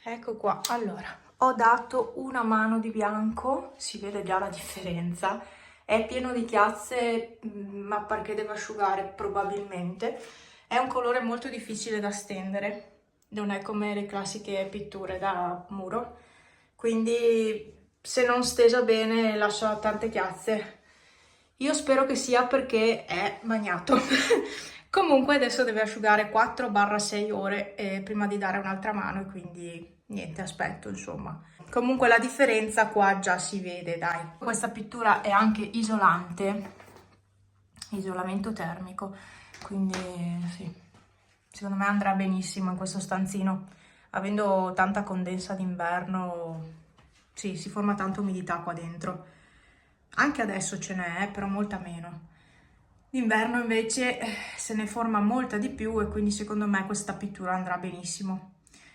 Ecco qua, allora, ho dato una mano di bianco, si vede già la differenza, è pieno di chiazze, ma perché deve asciugare probabilmente. È un colore molto difficile da stendere, non è come le classiche pitture da muro, quindi se non stesa bene lascia tante chiazze. Io spero che sia perché è bagnato. Comunque adesso deve asciugare 4-6 ore prima di dare un'altra mano e quindi niente, aspetto insomma. Comunque la differenza qua già si vede, dai. Questa pittura è anche isolante, isolamento termico, quindi sì, secondo me andrà benissimo in questo stanzino. Avendo tanta condensa d'inverno, sì, si forma tanta umidità qua dentro. Anche adesso ce n'è, però molta meno. D'inverno invece se ne forma molta di più e quindi secondo me questa pittura andrà benissimo.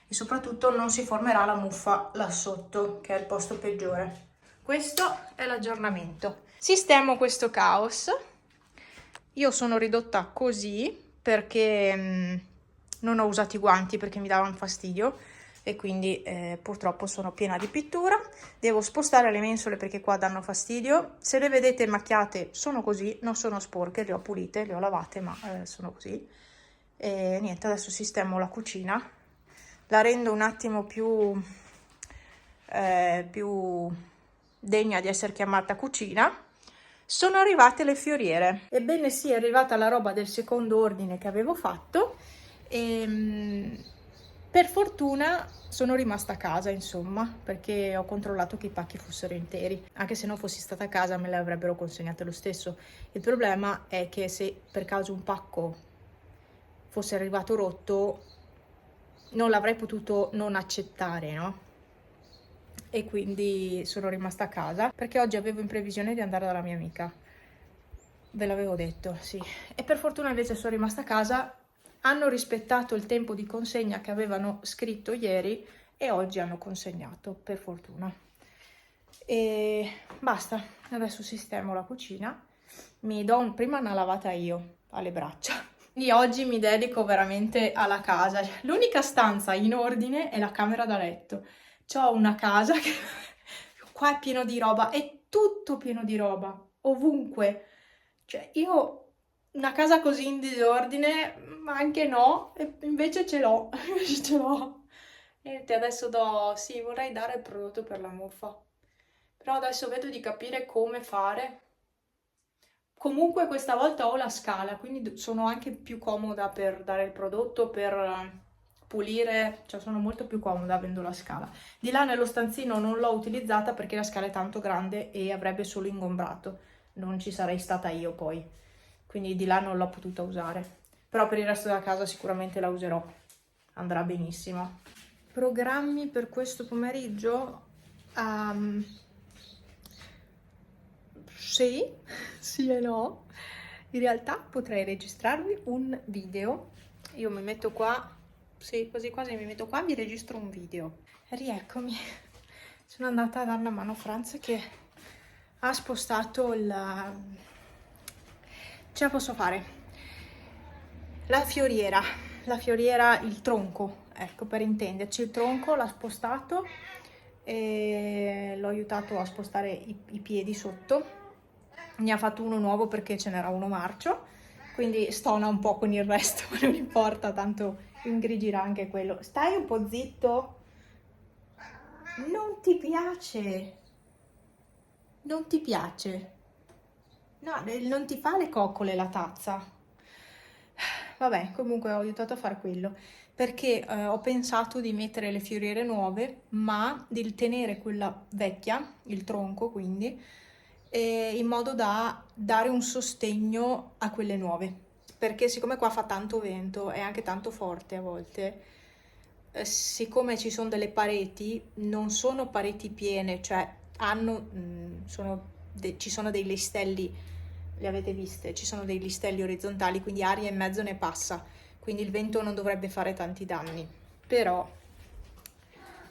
E soprattutto non si formerà la muffa là sotto, che è il posto peggiore. Questo è l'aggiornamento. Sistemo questo caos. Io sono ridotta così perché non ho usato i guanti perché mi davano fastidio e quindi purtroppo sono piena di pittura. Devo spostare le mensole perché qua danno fastidio. Se le vedete macchiate sono così, non sono sporche, le ho pulite, le ho lavate, ma sono così. E niente, adesso sistemo la cucina, la rendo un attimo più degna di essere chiamata cucina. Sono arrivate le fioriere. Ebbene sì, è arrivata la roba del secondo ordine che avevo fatto e per fortuna sono rimasta a casa, insomma, perché ho controllato che i pacchi fossero interi. Anche se non fossi stata a casa me le avrebbero consegnate lo stesso. Il problema è che se per caso un pacco fosse arrivato rotto non l'avrei potuto non accettare, no? E quindi sono rimasta a casa perché oggi avevo in previsione di andare dalla mia amica. Ve l'avevo detto, sì. E per fortuna invece sono rimasta a casa. Hanno rispettato il tempo di consegna che avevano scritto ieri e oggi hanno consegnato, per fortuna. E basta, adesso sistemo la cucina. Prima una lavata io alle braccia. Quindi oggi mi dedico veramente alla casa. L'unica stanza in ordine è la camera da letto. C'ho una casa che qua è pieno di roba, è tutto pieno di roba, ovunque. Cioè, io una casa così in disordine, ma anche no, e invece ce l'ho, invece ce l'ho. Niente, adesso sì, vorrei dare il prodotto per la muffa, però adesso vedo di capire come fare. Comunque questa volta ho la scala, quindi sono anche più comoda per dare il prodotto, per pulire, cioè sono molto più comoda avendo la scala. Di là nello stanzino non l'ho utilizzata perché la scala è tanto grande e avrebbe solo ingombrato, non ci sarei stata io poi, quindi di là non l'ho potuta usare. Però per il resto della casa sicuramente la userò, andrà benissimo. Programmi per questo pomeriggio? Sì, sì e no. In realtà potrei registrarvi un video. Io mi metto qua, sì, quasi quasi mi metto qua, vi registro un video. Rieccomi. Sono andata a dare una mano a Franz che ha spostato ce la posso fare. La fioriera, il tronco, ecco per intenderci, il tronco l'ha spostato e l'ho aiutato a spostare i piedi sotto. Ne ha fatto uno nuovo perché ce n'era uno marcio, quindi stona un po' con il resto, ma non importa, tanto ingrigirà anche quello. Stai un po' zitto? Non ti piace? Non ti piace? No, non ti fa le coccole la tazza. Vabbè, comunque ho aiutato a fare quello perché ho pensato di mettere le fioriere nuove, ma di tenere quella vecchia, il tronco quindi, in modo da dare un sostegno a quelle nuove. Perché siccome qua fa tanto vento e anche tanto forte a volte, siccome ci sono delle pareti, non sono pareti piene, cioè ci sono dei listelli, le avete viste, ci sono dei listelli orizzontali, quindi aria in mezzo ne passa, quindi il vento non dovrebbe fare tanti danni. Però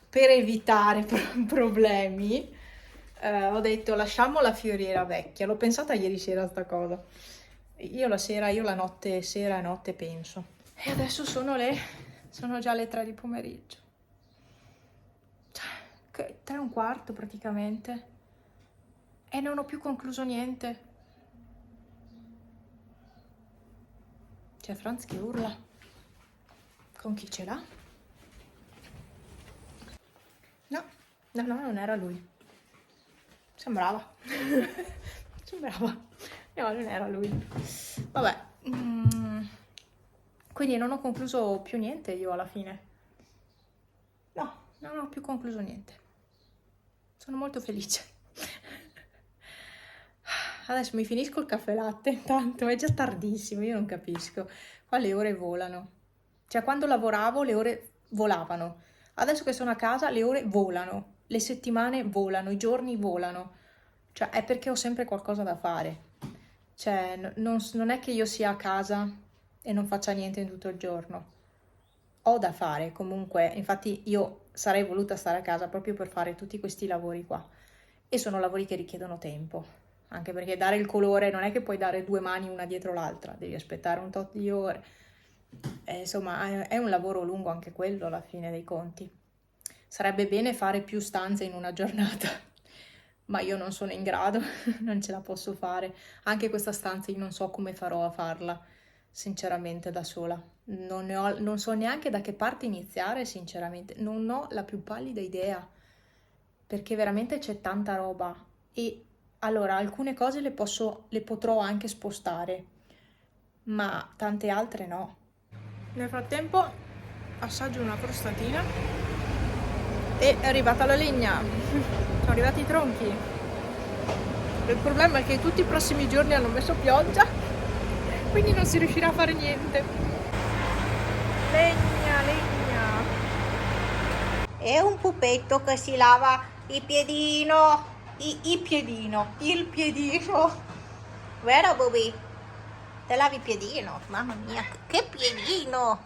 per evitare problemi ho detto lasciamo la fioriera vecchia, l'ho pensata ieri sera sta cosa. Io la notte, sera e notte penso. E adesso sono già le 3 di pomeriggio. 3:15 praticamente, e non ho più concluso niente. C'è Franz che urla. Con chi ce l'ha? No, non era lui. Sembrava. Sembrava. No, non era lui. Vabbè. Quindi non ho concluso più niente io alla fine. No, non ho più concluso niente. Sono molto felice. Adesso mi finisco il caffè latte, intanto è già tardissimo, io non capisco. Qua le ore volano. Cioè, quando lavoravo le ore volavano. Adesso che sono a casa le ore volano, le settimane volano, i giorni volano. Cioè, è perché ho sempre qualcosa da fare. Cioè, non è che io sia a casa e non faccia niente in tutto il giorno. Ho da fare comunque, infatti io sarei voluta stare a casa proprio per fare tutti questi lavori qua. E sono lavori che richiedono tempo, anche perché dare il colore non è che puoi dare 2 mani una dietro l'altra, devi aspettare un tot di ore. Insomma, è un lavoro lungo anche quello alla fine dei conti. Sarebbe bene fare più stanze in una giornata, ma io non sono in grado, non ce la posso fare. Anche questa stanza io non so come farò a farla, sinceramente, da sola. Non so neanche da che parte iniziare, sinceramente. Non ho la più pallida idea, perché veramente c'è tanta roba. E allora, alcune cose le potrò anche spostare, ma tante altre no. Nel frattempo assaggio una crostatina e è arrivata la legna. Sono arrivati i tronchi. Il problema è che tutti i prossimi giorni hanno messo pioggia, quindi non si riuscirà a fare niente. Legna, legna. È un pupetto che si lava il piedino. Il piedino. Vero, Bobby? Te lavi il piedino? Mamma mia, che piedino!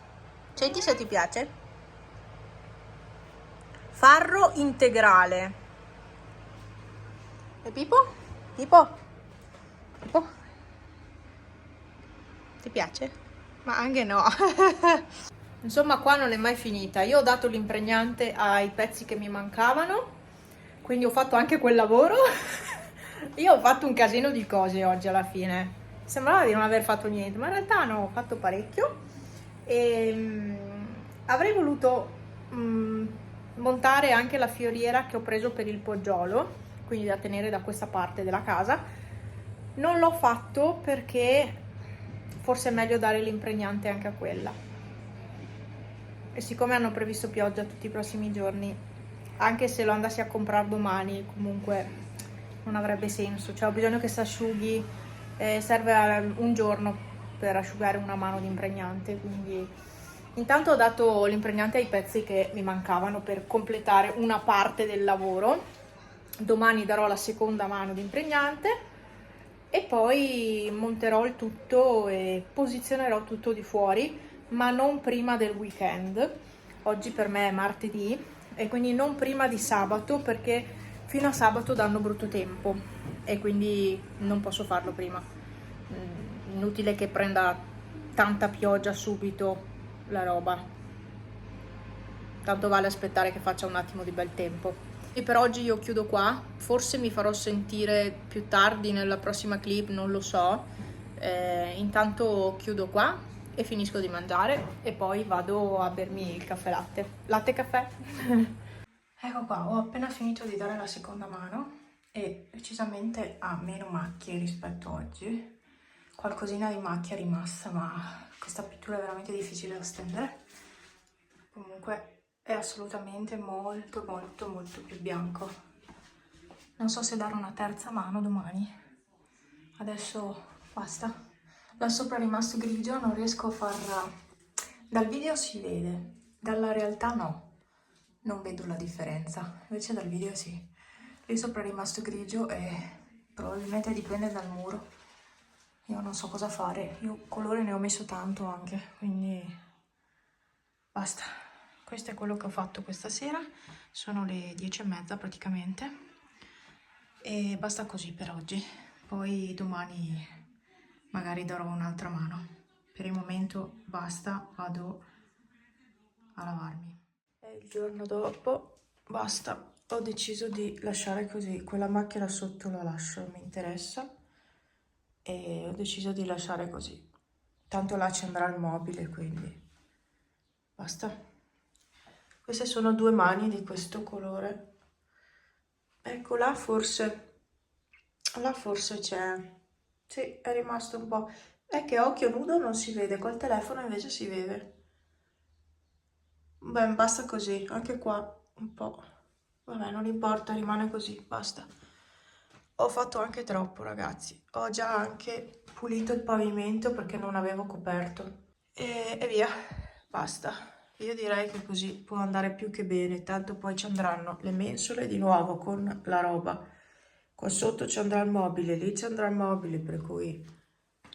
Senti se ti piace. Farro integrale. E Pipo? Pipo? Pipo? Ti piace? Ma anche no. Insomma, qua non è mai finita. Io ho dato l'impregnante ai pezzi che mi mancavano, quindi ho fatto anche quel lavoro. Io ho fatto un casino di cose oggi alla fine. Sembrava di non aver fatto niente, ma in realtà no, ho fatto parecchio. E avrei voluto montare anche la fioriera che ho preso per il poggiolo, quindi da tenere da questa parte della casa. Non l'ho fatto perché forse è meglio dare l'impregnante anche a quella. E siccome hanno previsto pioggia tutti i prossimi giorni, anche se lo andassi a comprare domani, comunque non avrebbe senso. Cioè, ho bisogno che si asciughi, serve un giorno per asciugare una mano di impregnante, quindi intanto ho dato l'impregnante ai pezzi che mi mancavano per completare una parte del lavoro. Domani darò la seconda mano di impregnante e poi monterò il tutto e posizionerò tutto di fuori, ma non prima del weekend. Oggi per me è martedì e quindi non prima di sabato, perché fino a sabato danno brutto tempo e quindi non posso farlo prima. Inutile che prenda tanta pioggia subito la roba, tanto vale aspettare che faccia un attimo di bel tempo. E per oggi io chiudo qua, forse mi farò sentire più tardi nella prossima clip, non lo so. Intanto chiudo qua e finisco di mangiare e poi vado a bermi il caffè latte. Latte e caffè. Ecco qua, ho appena finito di dare la seconda mano e decisamente ha meno macchie rispetto a oggi. Qualcosina di macchia è rimasta, ma questa pittura è veramente difficile da stendere. Comunque è assolutamente molto molto molto più bianco. Non so se dare una terza mano domani. Adesso basta. Là sopra è rimasto grigio, non riesco a far... Dal video si vede, dalla realtà no. Non vedo la differenza, invece dal video sì. Lì sopra è rimasto grigio e probabilmente dipende dal muro. Io non so cosa fare, io colore ne ho messo tanto anche, quindi basta. Questo è quello che ho fatto questa sera, sono le 10:30 praticamente e basta così per oggi. Poi domani magari darò un'altra mano. Per il momento basta, vado a lavarmi. E il giorno dopo basta, ho deciso di lasciare così, quella macchina sotto la lascio, non mi interessa, e ho deciso di lasciare così, tanto là ci andrà il mobile, quindi basta. Queste sono 2 mani di questo colore, ecco là forse c'è, sì, è rimasto un po', è che a occhio nudo non si vede, col telefono invece si vede. Beh, basta così, anche qua un po'. Vabbè, non importa, rimane così, basta. Ho fatto anche troppo, ragazzi. Ho già anche pulito il pavimento perché non avevo coperto. E via, basta. Io direi che così può andare più che bene, tanto poi ci andranno le mensole di nuovo con la roba. Qua sotto ci andrà il mobile, lì ci andrà il mobile, per cui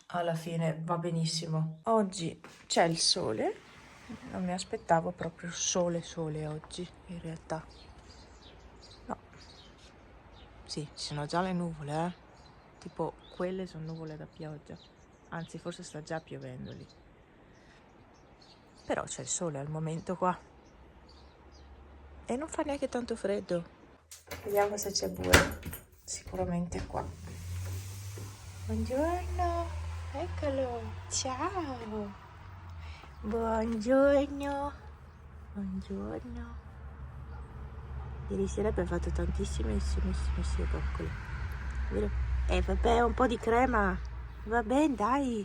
alla fine va benissimo. Oggi c'è il sole. Non mi aspettavo proprio sole oggi, in realtà. No, sì, ci sono già le nuvole, Tipo, quelle sono nuvole da pioggia. Anzi, forse sta già piovendo lì. Però c'è il sole al momento qua. E non fa neanche tanto freddo. Vediamo se c'è bue. Sicuramente qua. Buongiorno. Eccolo. Ciao. Buongiorno. Buongiorno. Ieri sera abbiamo fatto tantissime coccole, vero? Vabbè, un po' di crema. Vabbè, dai.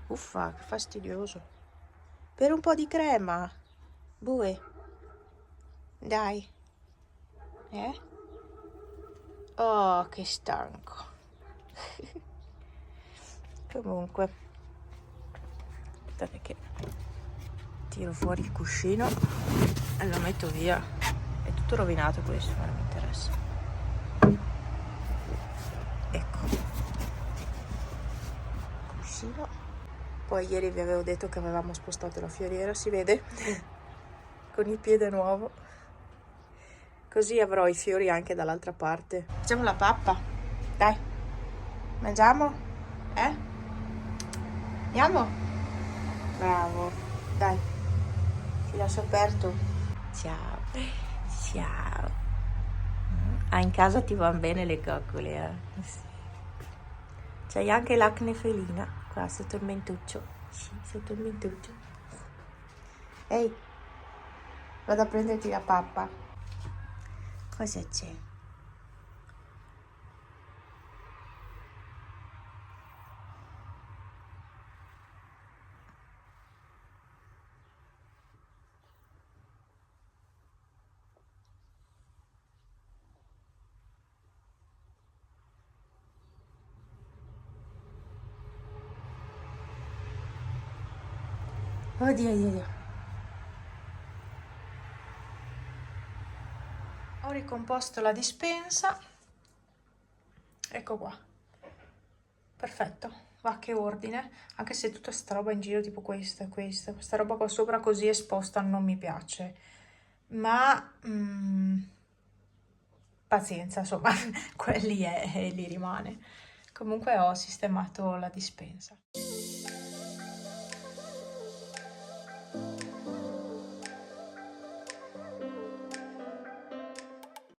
Uffa, che fastidioso. Per un po' di crema. Bue. Dai. Oh, che stanco. Comunque. Aspettate che tiro fuori il cuscino e lo metto via. È tutto rovinato questo, ma non mi interessa. Ecco. Cuscino. Poi ieri vi avevo detto che avevamo spostato la fioriera, si vede? Con il piede nuovo. Così avrò i fiori anche dall'altra parte. Facciamo la pappa. Dai. Mangiamo? Andiamo? Bravo. Dai. Ti lascio aperto. Ciao. Ciao. Ah, in casa ti vanno bene le coccole, Sì. C'hai anche l'acne felina qua sotto il mentuccio. Sì, sotto il mentuccio. Ehi, vado a prenderti la pappa. Cosa c'è? Oddio. Ho ricomposto la dispensa. Ecco qua. Perfetto. Va, che ordine. Anche se tutta sta roba in giro, tipo questa roba qua sopra così esposta non mi piace. Ma pazienza, insomma, quelli è e lì rimane. Comunque ho sistemato la dispensa.